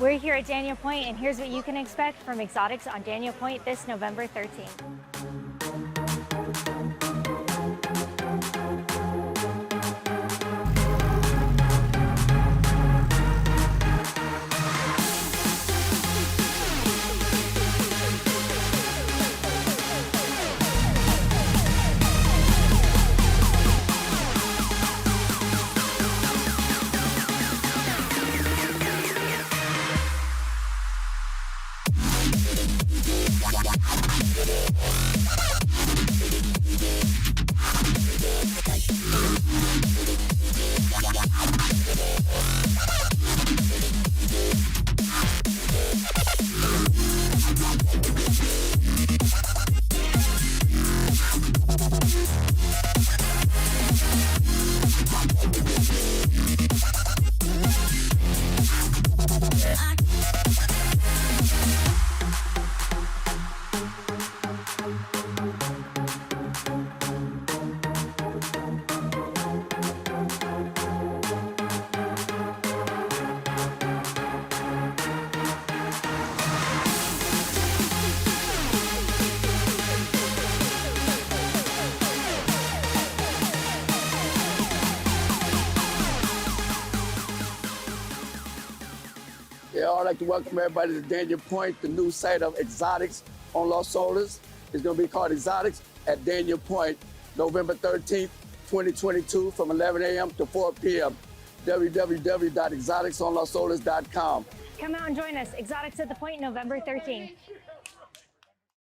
We're here at Dania Pointe, and here's what you can expect from exotics on Dania Pointe this November 13th. Yeah, I'd like to welcome everybody to Dania Pointe, the new site of exotics on Las Olas. It's going to be called Exotics at Dania Pointe, November 13th, 2022, from 11 a.m. to 4 p.m. www.exoticsonlasolas.com. Come out and join us. Exotics at the Point, November 13th.